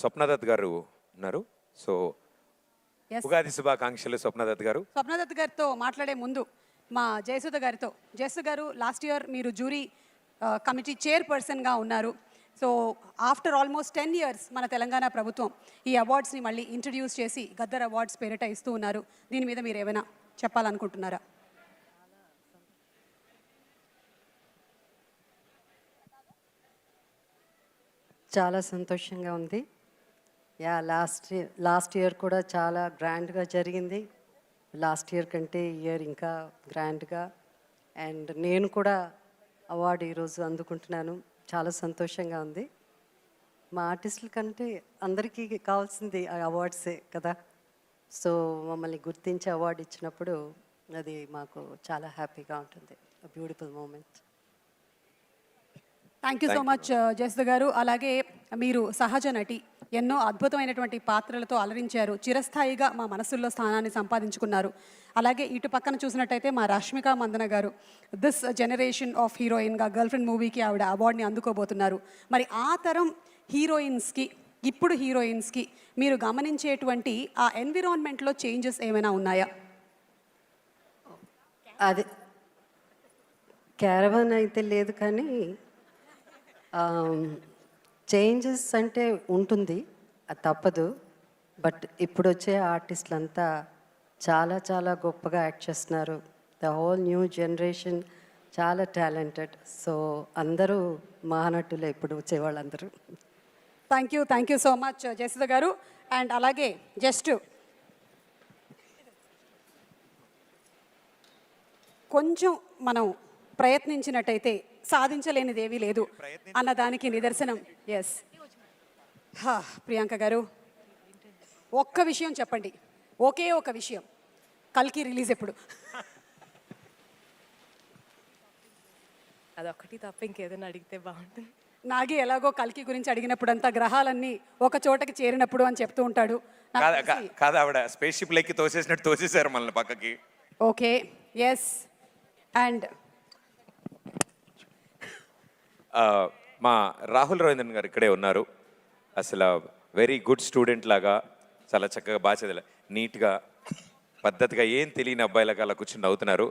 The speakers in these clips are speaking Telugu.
స్వప్నదత్ గారు ఉన్నారు. సో ఉగాది శుభాకాంక్షలు స్వప్నదత్ గారు. స్వప్నదత్ గారితో మాట్లాడే ముందు మా జయసుధ గారితో, జయసుధ గారు లాస్ట్ ఇయర్ మీరు జ్యూరీ కమిటీ చైర్పర్సన్గా ఉన్నారు. సో ఆఫ్టర్ ఆల్మోస్ట్ 10 years మన తెలంగాణ ప్రభుత్వం ఈ అవార్డ్స్ని మళ్ళీ ఇంట్రడ్యూస్ చేసి గద్దర్ అవార్డ్స్ పేరిట ఇస్తూ ఉన్నారు. దీని మీద మీరు ఏమైనా చెప్పాలనుకుంటున్నారా? చాలా సంతోషంగా ఉంది. లాస్ట్ ఇయర్ కూడా చాలా గ్రాండ్గా జరిగింది. లాస్ట్ ఇయర్ కంటే ఈ ఇయర్ ఇంకా గ్రాండ్గా. అండ్ నేను కూడా అవార్డు ఈరోజు అందుకుంటున్నాను. చాలా సంతోషంగా ఉంది. మా ఆర్టిస్టుల కంటే అందరికీ కావాల్సింది ఆ అవార్డ్సే కదా. సో మమ్మల్ని గుర్తించి అవార్డు ఇచ్చినప్పుడు అది మాకు చాలా హ్యాపీగా ఉంటుంది. Beautiful moment. Thank you so much Jayasudha garu. అలాగే మీరు సహజ నటి, ఎన్నో అద్భుతమైనటువంటి పాత్రలతో అలరించారు. చిరస్థాయిగా మా మనసుల్లో స్థానాన్ని సంపాదించుకున్నారు. అలాగే ఇటు పక్కన చూసినట్టయితే మా రష్మిక మందన గారు దిస్ జనరేషన్ ఆఫ్ హీరోయిన్గా గర్ల్ ఫ్రెండ్ మూవీకి ఆవిడ అవార్డుని అందుకోబోతున్నారు. మరి ఆ తరం హీరోయిన్స్కి, ఇప్పుడు హీరోయిన్స్కి మీరు గమనించేటువంటి ఆ ఎన్విరాన్మెంట్లో చేంజెస్ ఏమైనా ఉన్నాయా? అది క్యారవాన్ అయితే లేదు, కానీ చేంజెస్ అంటే ఉంటుంది, అది తప్పదు. బట్ ఇప్పుడు వచ్చే ఆర్టిస్టులంతా చాలా చాలా గొప్పగా యాక్ట్ చేస్తున్నారు. ద హోల్ న్యూ జనరేషన్ చాలా టాలెంటెడ్. సో అందరూ మహానటులే ఇప్పుడు వచ్చేవాళ్ళందరూ. Thank you so much Jayasudha garu. And అలాగే జస్ట్ కొంచెం మనం ప్రయత్నించినట్టయితే సాధించలేనిది ఏమీ లేదు అన్నదానికి నిదర్శనం. ఎస్ ప్రియాంక గారు, ఒక్క విషయం చెప్పండి, ఒకే ఒక విషయం. కల్కి రిలీజ్ ఎప్పుడు? అదొకటి తప్ప ఇంకేదైనా అడిగితే బాగుంటుంది. నాగి ఎలాగో కల్కి గురించి అడిగినప్పుడంతా గ్రహాలన్నీ ఒక చోటకి చేరినప్పుడు అని చెప్తూ ఉంటాడు. కాదు, ఆవిడ స్పేస్ షిప్ లెక్కి తోసేసినట్టు తోసేశారు మనల్ని పక్కకి. Okay, yes. అండ్ మా రాహుల్ రవీంద్రన్ గారు ఇక్కడే ఉన్నారు. అసలు వెరీ గుడ్ స్టూడెంట్ లాగా చాలా చక్కగా బాగా చదివా, నీట్గా పద్ధతిగా ఏం తెలియని అబ్బాయిలాగా అలా కూర్చుని నవ్వుతున్నారు.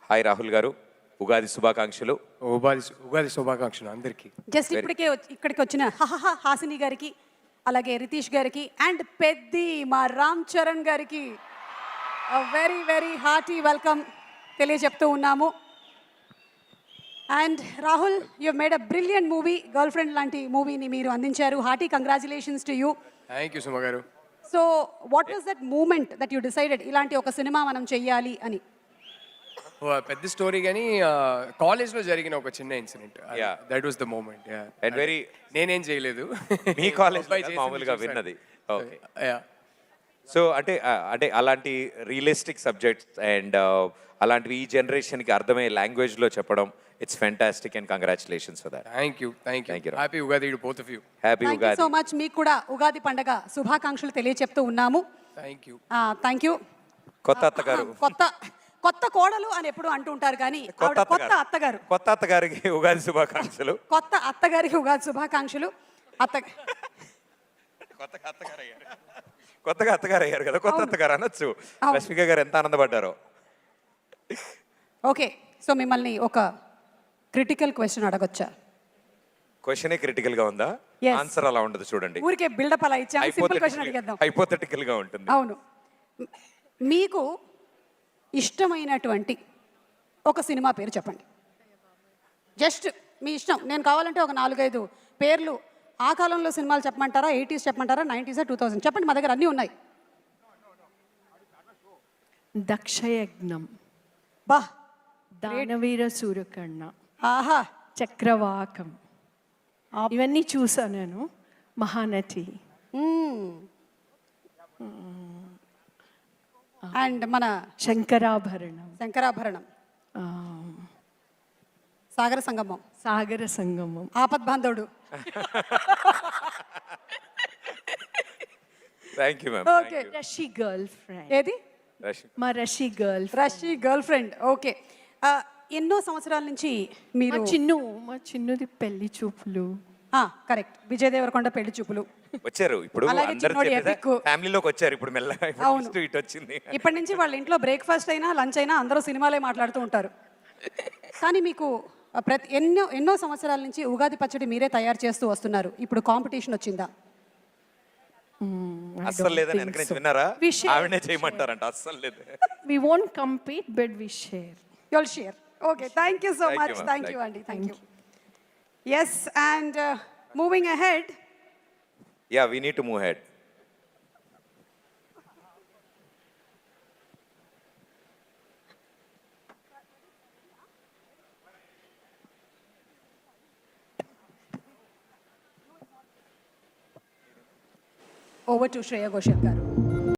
హాయ్ రాహుల్ గారు, ఉగాది శుభాకాంక్షలు. ఉగాది శుభాకాంక్షలు అందరికీ. జస్ట్ ఇక్కడికి వచ్చిన హాసిని గారికి, అలాగే రితీష్ గారికి అండ్ పెద్ది మా రామ్ చరణ్ గారికి వెరీ వెరీ హార్టీ వెల్కమ్ తెలియజెప్తూ ఉన్నాము. And Rahul, you made a brilliant movie. Girlfriend లాంటి మూవీని మీరు అందించారు. Hearty congratulations to you. Thank you Suma garu. So what was that moment that you decided ఇలాంటి ఒక సినిమా మనం చెయ్యాలి అని? పెద్ద స్టోరీ కానీ కాలేజ్లో జరిగిన ఒక చిన్న incident, that was the moment. And very నేనేం చేయలేదు, మీ కాలేజ్ మామూలుగా విన్నది. సో అంటే అలాంటి రియలిస్టిక్ సబ్జెక్ట్స్ అండ్ అలాంటివి ఈ జనరేషన్కి అర్థమయ్యే లాంగ్వేజ్లో చెప్పడం, it's fantastic and congratulations for that. Thank you. Happy Ugadi to both of you. Happy Ugadi. So much. మీకు కూడా ఉగాది పండగ శుభాకాంక్షలు తెలియజెప్తూ ఉన్నాము. Thank you. కొత్త అత్తగారు, కొత్త కోడలు అని ఎప్పుడు అంటూ ఉంటారు, కానీ కొత్త అత్తగారికి ఉగాది శుభాకాంక్షలు. కొత్త అత్తగారికి ఉగాది శుభాకాంక్షలు. కొత్తగా అత్తగారు అయ్యారు కదా, కొత్త అత్తగారు అనొచ్చు. రష్మిక గారు ఎంత ఆనందపడ్డారో. ఓకే, సో మిమ్మల్ని ఒక క్రిటికల్ క్వశ్చన్ అడగొచ్చా? క్వశ్చనే క్రిటికల్ గా ఉందా? ఆన్సర్ అలా ఉండదు, చూడండి. ఊరికే బిల్డప్ అలా ఇచ్చాము. Simple question అడిగేద్దాం. హైపోథెటికల్ గా ఉంటుంది. అవును. మీకు ఇష్టమైనటువంటి ఒక సినిమా పేరు చెప్పండి. జస్ట్ మీ ఇష్టం. నేను కావాలంటే ఒక 4-5 పేర్లు ఆ కాలంలో సినిమాలు చెప్పమంటారా, 80s చెప్పమంటారా, 90s, 2000 చెప్పండి, మా దగ్గర అన్నీ ఉన్నాయి. దక్షయజ్ఞం, బా, దానవీర సూరకర్ణ, ఆహా, చక్రవాకం, ఇవన్నీ చూసా నేను. మహానటి అండ్ మన శంకరాభరణం, సాగర Sangamam, Aapadbandhavudu. Thank you ma'am. Okay, Rashi girlfriend. ఏది? మా రషి గర్ల్ ఫ్రెండ్. ఓకే, ఎన్నో సంవత్సరాల నుంచి మీరు మా చిన్నుది పెళ్లి చూపులు కరెక్ట్, విజయ్ దేవరకొండ పెళ్లి చూపులు. వచ్చారు ఇప్పుడు అలాగే అందరు చిన్నోడి epic. ఫ్యామిలీలోకి వచ్చారు ఇప్పుడు మెల్లగా అవును. ఇప్పుడు ఇటు వచ్చింది. ఇప్పటి నుంచి వాళ్ళ ఇంట్లో బ్రేక్ఫాస్ట్ అయినా లంచ్ అయినా అందరూ సినిమాలే మాట్లాడుతూ ఉంటారు. కానీ మీకు ఎన్నో సంవత్సరాల నుంచి ఉగాది పచ్చడి మీరే తయారు చేస్తూ వస్తున్నారు. ఇప్పుడు కాంపిటీషన్ వచ్చిందా? అస్సలు లేదని వెనక నుంచి విన్నారా? We share. ఆవిడనే చేయమంటారంట. అస్సలు లేదు. We won't compete, but we share. You'll share. Okay, thank you so Thank much. you, ma'am. Thank Thank you, you. Andy. Thank you. Yes, and moving ahead, yeah we need to move head. over to Shreya Ghoshal garu.